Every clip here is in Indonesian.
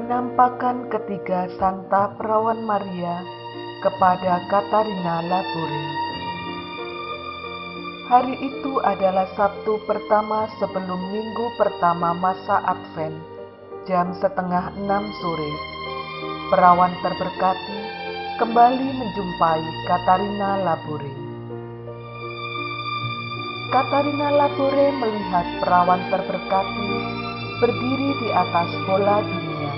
Penampakan ketiga Santa Perawan Maria kepada Katarina Laboure. Hari itu adalah Sabtu pertama sebelum minggu pertama masa Advent, jam 5:30 sore. Perawan terberkati kembali menjumpai Katarina Laboure. Katarina Laboure melihat perawan terberkati berdiri di atas bola dunia.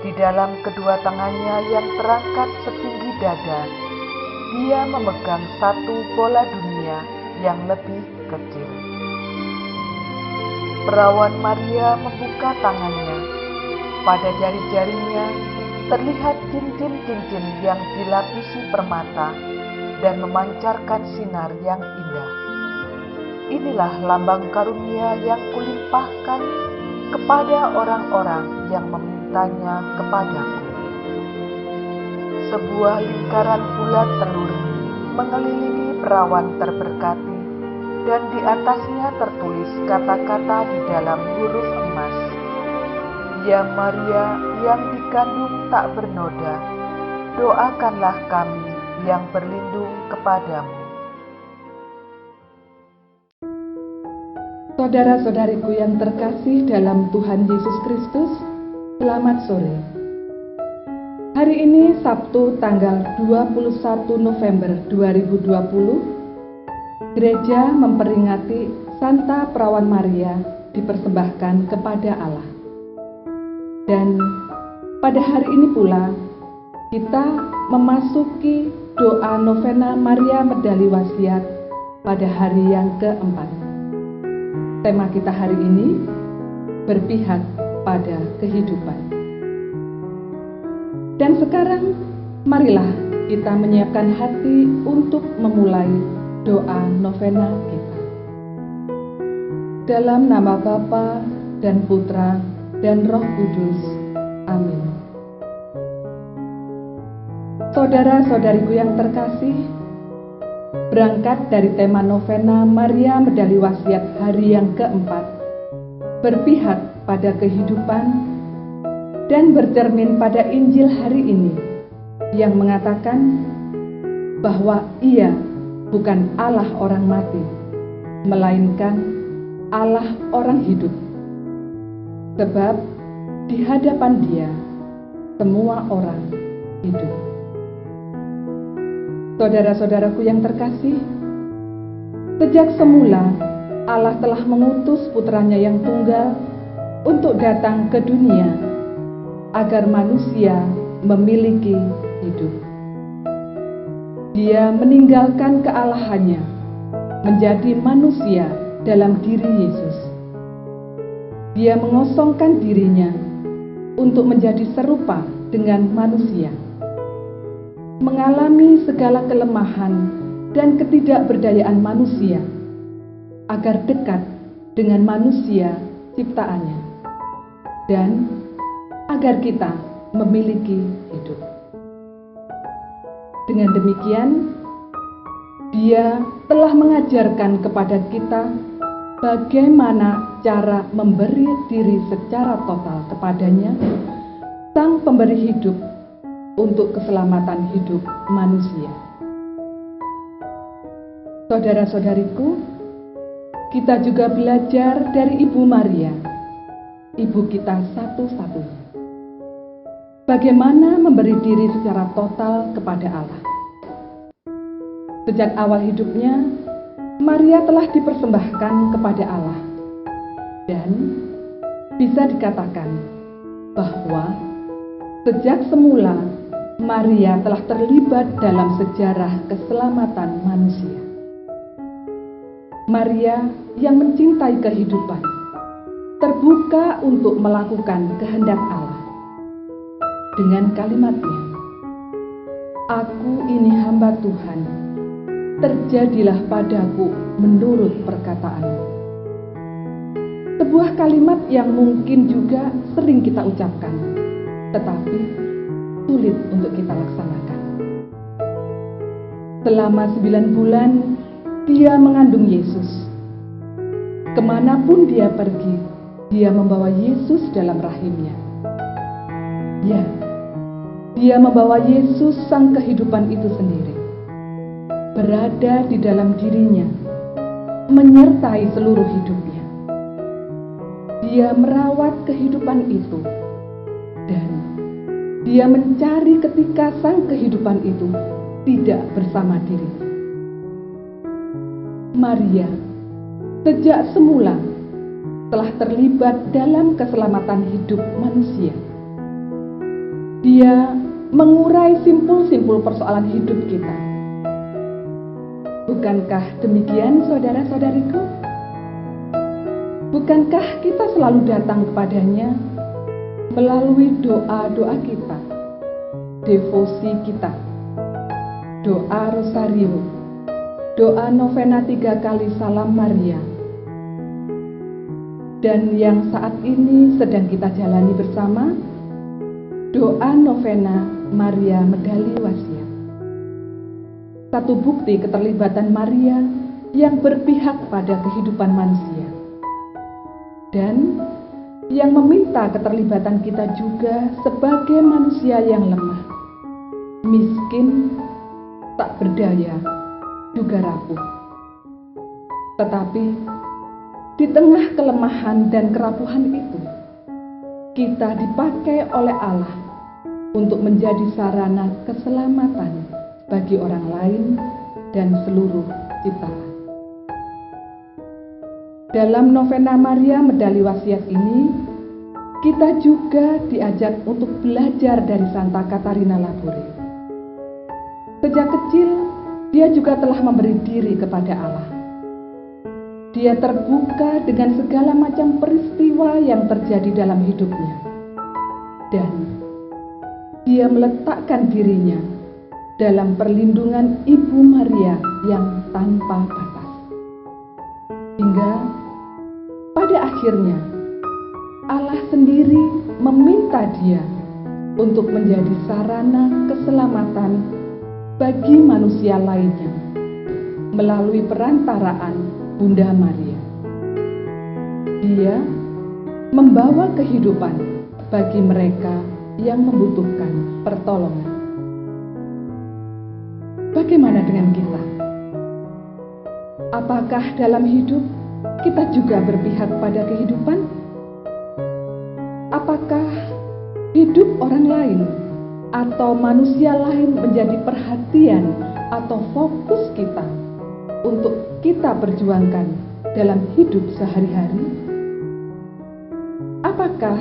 Di dalam kedua tangannya yang terangkat setinggi dada, dia memegang satu bola dunia yang lebih kecil. Perawan Maria membuka tangannya. Pada jari-jarinya terlihat cincin-cincin yang dilapisi permata dan memancarkan sinar yang indah. Inilah lambang karunia yang kulimpahkan kepada orang-orang yang memintanya kepadaku. Sebuah lingkaran bulat telur mengelilingi perawan terberkati, dan di atasnya tertulis kata-kata di dalam huruf emas, "Ya Maria yang dikandung tak bernoda, doakanlah kami yang berlindung kepadamu." Saudara-saudariku yang terkasih dalam Tuhan Yesus Kristus, selamat sore. Hari ini Sabtu tanggal 21 November 2020, Gereja memperingati Santa Perawan Maria dipersembahkan kepada Allah. Dan pada hari ini pula kita memasuki doa novena Maria Medali Wasiat pada hari yang keempat. Tema kita hari ini, berpihak pada kehidupan. Dan sekarang, marilah kita menyiapkan hati untuk memulai doa novena kita. Dalam nama Bapa dan Putra dan Roh Kudus. Amin. Saudara-saudariku yang terkasih, berangkat dari tema novena Maria Medali Wasiat hari yang keempat, berpihak pada kehidupan, dan bercermin pada Injil hari ini yang mengatakan bahwa Ia bukan Allah orang mati, melainkan Allah orang hidup. Sebab di hadapan Dia semua orang hidup. Saudara-saudaraku yang terkasih, sejak semula Allah telah mengutus putranya yang tunggal untuk datang ke dunia agar manusia memiliki hidup. Dia meninggalkan kealahannya menjadi manusia dalam diri Yesus. Dia mengosongkan dirinya untuk menjadi serupa dengan manusia, mengalami segala kelemahan dan ketidakberdayaan manusia agar dekat dengan manusia ciptaannya dan agar kita memiliki hidup. Dengan demikian, Dia telah mengajarkan kepada kita bagaimana cara memberi diri secara total kepadanya, Sang Pemberi hidup, untuk keselamatan hidup manusia. Saudara-saudariku, kita juga belajar dari Ibu Maria, ibu kita satu-satunya, bagaimana memberi diri secara total kepada Allah. Sejak awal hidupnya, Maria telah dipersembahkan kepada Allah, dan bisa dikatakan bahwa sejak semula Maria telah terlibat dalam sejarah keselamatan manusia. Maria yang mencintai kehidupan, terbuka untuk melakukan kehendak Allah. Dengan kalimatnya, "Aku ini hamba Tuhan, terjadilah padaku menurut perkataan-Mu." Sebuah kalimat yang mungkin juga sering kita ucapkan, tetapi sulit untuk kita laksanakan. Selama 9 bulan, Dia mengandung Yesus. Kemanapun Dia pergi, Dia membawa Yesus dalam rahimnya. Ya, dia membawa Yesus sang kehidupan itu sendiri, berada di dalam dirinya, menyertai seluruh hidupnya. Dia merawat kehidupan itu, dan dia mencari ketika sang kehidupan itu tidak bersama dirinya. Maria sejak semula telah terlibat dalam keselamatan hidup manusia. Dia mengurai simpul-simpul persoalan hidup kita. Bukankah demikian, saudara-saudariku? Bukankah kita selalu datang kepadanya melalui doa-doa kita, devosi kita, doa rosario, doa novena 3 kali Salam Maria, dan yang saat ini sedang kita jalani bersama, doa novena Maria Medali Wasiat. Satu bukti keterlibatan Maria yang berpihak pada kehidupan manusia, dan yang meminta keterlibatan kita juga sebagai manusia yang lemah, miskin, tak berdaya, juga rapuh. Tetapi di tengah kelemahan dan kerapuhan itu, kita dipakai oleh Allah untuk menjadi sarana keselamatan bagi orang lain dan seluruh ciptaan. Dalam novena Maria Medali Wasiat ini, kita juga diajak untuk belajar dari Santa Katarina Laboure. Sejak kecil, dia juga telah memberi diri kepada Allah. Dia terbuka dengan segala macam peristiwa yang terjadi dalam hidupnya. Dan dia meletakkan dirinya dalam perlindungan Ibu Maria yang tanpa batas. Hingga pada akhirnya Allah sendiri meminta dia untuk menjadi sarana keselamatan bagi manusia lainnya melalui perantaraan Bunda Maria. Dia membawa kehidupan bagi mereka yang membutuhkan pertolongan. Bagaimana dengan kita? Apakah dalam hidup kita juga berpihak pada kehidupan? Apakah hidup orang lain atau manusia lain menjadi perhatian atau fokus kita untuk kita perjuangkan dalam hidup sehari-hari? Apakah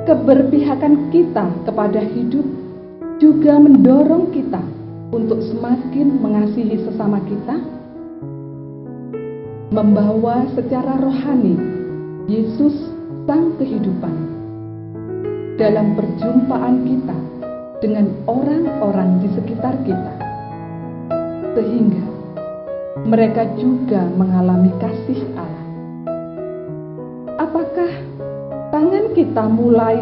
keberpihakan kita kepada hidup juga mendorong kita untuk semakin mengasihi sesama kita? Membawa secara rohani Yesus sang kehidupan dalam perjumpaan kita dengan orang-orang di sekitar kita, sehingga mereka juga mengalami kasih Allah. Apakah tangan kita mulai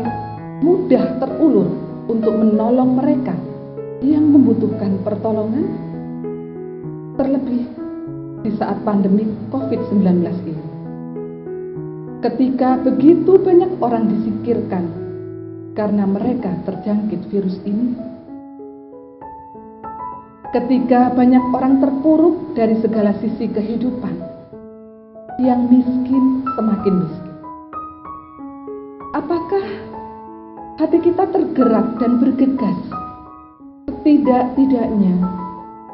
mudah terulur untuk menolong mereka yang membutuhkan pertolongan? Terlebih di saat pandemi COVID-19 ini, ketika begitu banyak orang disingkirkan karena mereka terjangkit virus ini, ketika banyak orang terpuruk dari segala sisi kehidupan, yang miskin semakin miskin, apakah hati kita tergerak dan bergegas setidak-tidaknya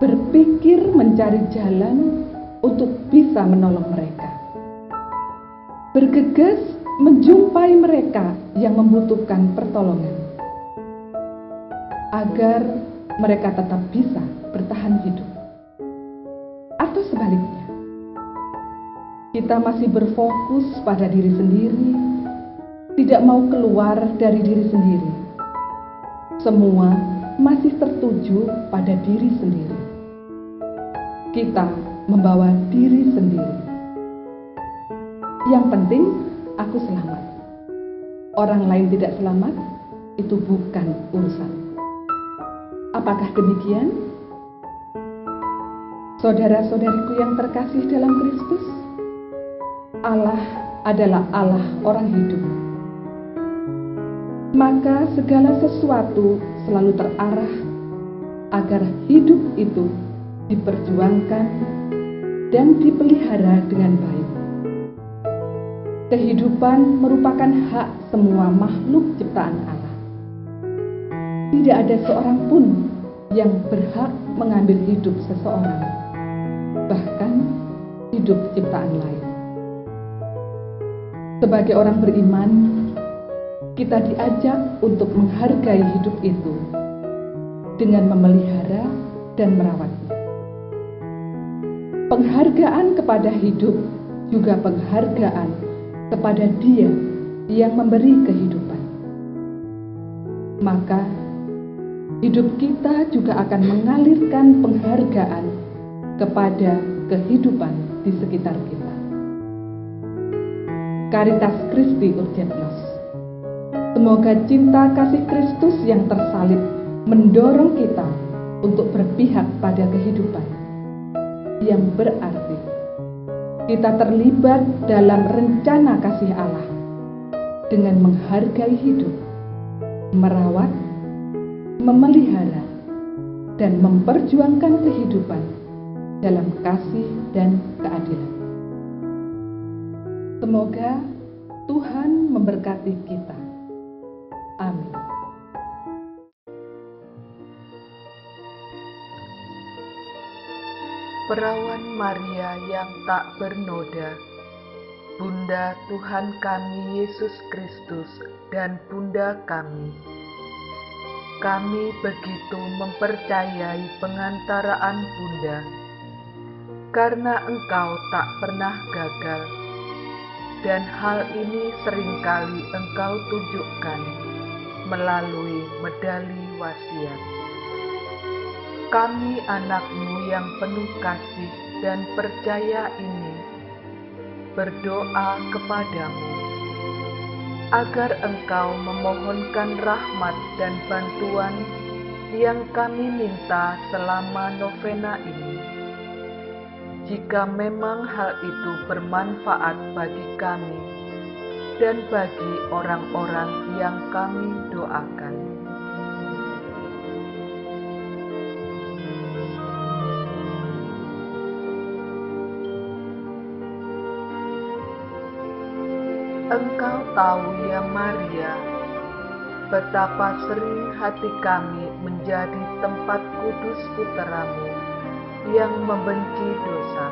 berpikir mencari jalan untuk bisa menolong mereka, bergegas menjumpai mereka yang membutuhkan pertolongan, agar mereka tetap bisa bertahan hidup? Atau sebaliknya, kita masih berfokus pada diri sendiri, tidak mau keluar dari diri sendiri. Semua masih tertuju pada diri sendiri. Kita membawa diri sendiri. Yang penting aku selamat. Orang lain tidak selamat, itu bukan urusan. Apakah demikian? Saudara-saudariku yang terkasih dalam Kristus, Allah adalah Allah orang hidup. maka segala sesuatu selalu terarah agar hidup itu diperjuangkan dan dipelihara dengan baik. Kehidupan merupakan hak semua makhluk ciptaan Allah. Tidak ada seorang pun yang berhak mengambil hidup seseorang, bahkan hidup ciptaan lain. Sebagai orang beriman, kita diajak untuk menghargai hidup itu dengan memelihara dan merawatnya. Penghargaan kepada hidup juga penghargaan kepada Dia yang memberi kehidupan. Maka hidup kita juga akan mengalirkan penghargaan kepada kehidupan di sekitar kita. Caritas Christi Urgent Nos. Semoga cinta kasih Kristus yang tersalib mendorong kita untuk berpihak pada kehidupan, yang berarti kita terlibat dalam rencana kasih Allah dengan menghargai hidup, merawat, memelihara, dan memperjuangkan kehidupan dalam kasih dan keadilan. Semoga Tuhan memberkati kita. Amin. Perawan Maria yang tak bernoda, Bunda Tuhan kami Yesus Kristus dan Bunda kami begitu mempercayai pengantaraan Bunda, karena Engkau tak pernah gagal, dan hal ini seringkali Engkau tunjukkan melalui medali wasiat. Kami anak-Mu yang penuh kasih dan percaya ini berdoa kepadamu, agar Engkau memohonkan rahmat dan bantuan yang kami minta selama novena ini. Jika memang hal itu bermanfaat bagi kami dan bagi orang-orang yang kami doakan. Engkau tahu ya Maria, betapa sering hati kami menjadi tempat kudus Putra-Mu yang membenci dosa.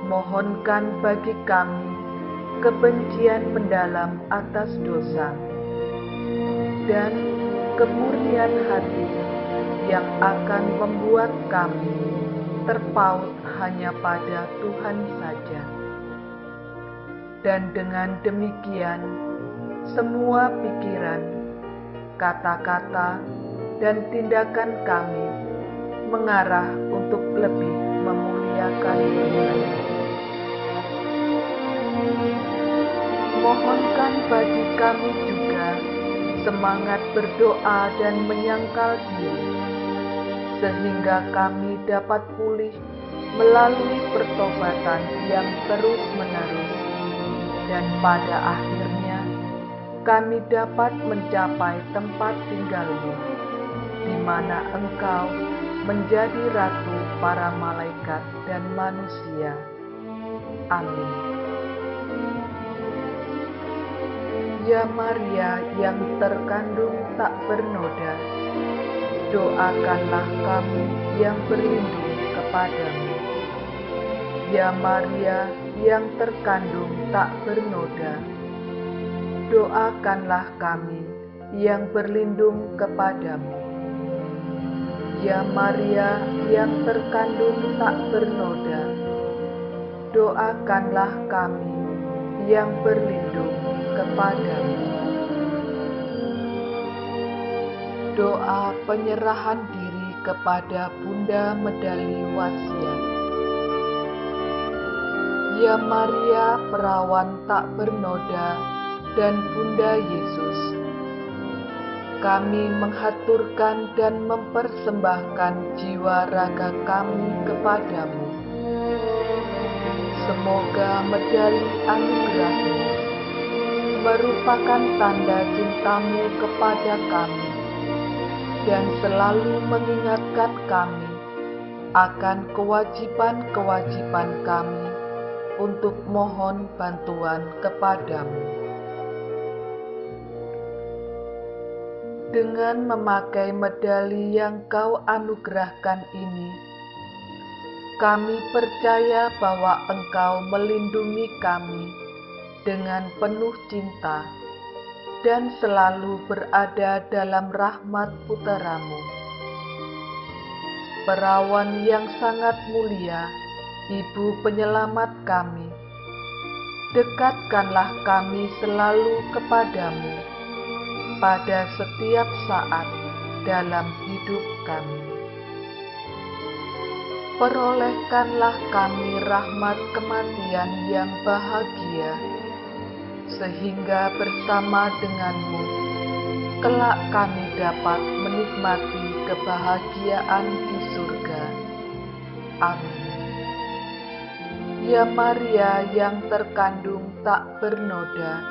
Mohonkan bagi kami kebencian mendalam atas dosa dan kemurnian hati yang akan membuat kami terpaut hanya pada Tuhan saja. Dan dengan demikian, semua pikiran, kata-kata, dan tindakan kami mengarah untuk lebih memuliakan Tuhan. Mohonkan bagi kami juga semangat berdoa dan menyangkal diri, sehingga kami dapat pulih melalui pertobatan yang terus-menerus, dan pada akhirnya kami dapat mencapai tempat tinggal-Mu, di mana Engkau menjadi Ratu para malaikat dan manusia. Amin. Ya Maria yang terkandung tak bernoda, doakanlah kami yang berlindung kepadamu. Ya Maria yang terkandung tak bernoda, doakanlah kami yang berlindung kepadamu. Ya Maria yang terkandung tak bernoda, doakanlah kami yang berlindung kepadamu. Doa penyerahan diri kepada Bunda Medali Wasiat. Ya Maria perawan tak bernoda dan Bunda Yesus, kami menghaturkan dan mempersembahkan jiwa raga kami kepadamu. Semoga medali anugerah-Mu merupakan tanda cintamu kepada kami dan selalu mengingatkan kami akan kewajiban-kewajiban kami untuk mohon bantuan kepadamu. Dengan memakai medali yang Kau anugerahkan ini, kami percaya bahwa Engkau melindungi kami dengan penuh cinta dan selalu berada dalam rahmat putra-Mu. Perawan yang sangat mulia, Ibu Penyelamat kami, dekatkanlah kami selalu kepadamu pada setiap saat dalam hidup kami. Perolehkanlah kami rahmat kematian yang bahagia, sehingga bersama denganmu kelak kami dapat menikmati kebahagiaan di surga. Amin. Ya Maria yang terkandung tak bernoda,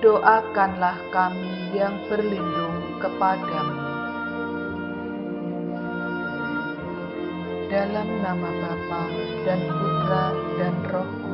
doakanlah kami yang berlindung kepadamu. Dalam nama Bapa dan Putra dan Roh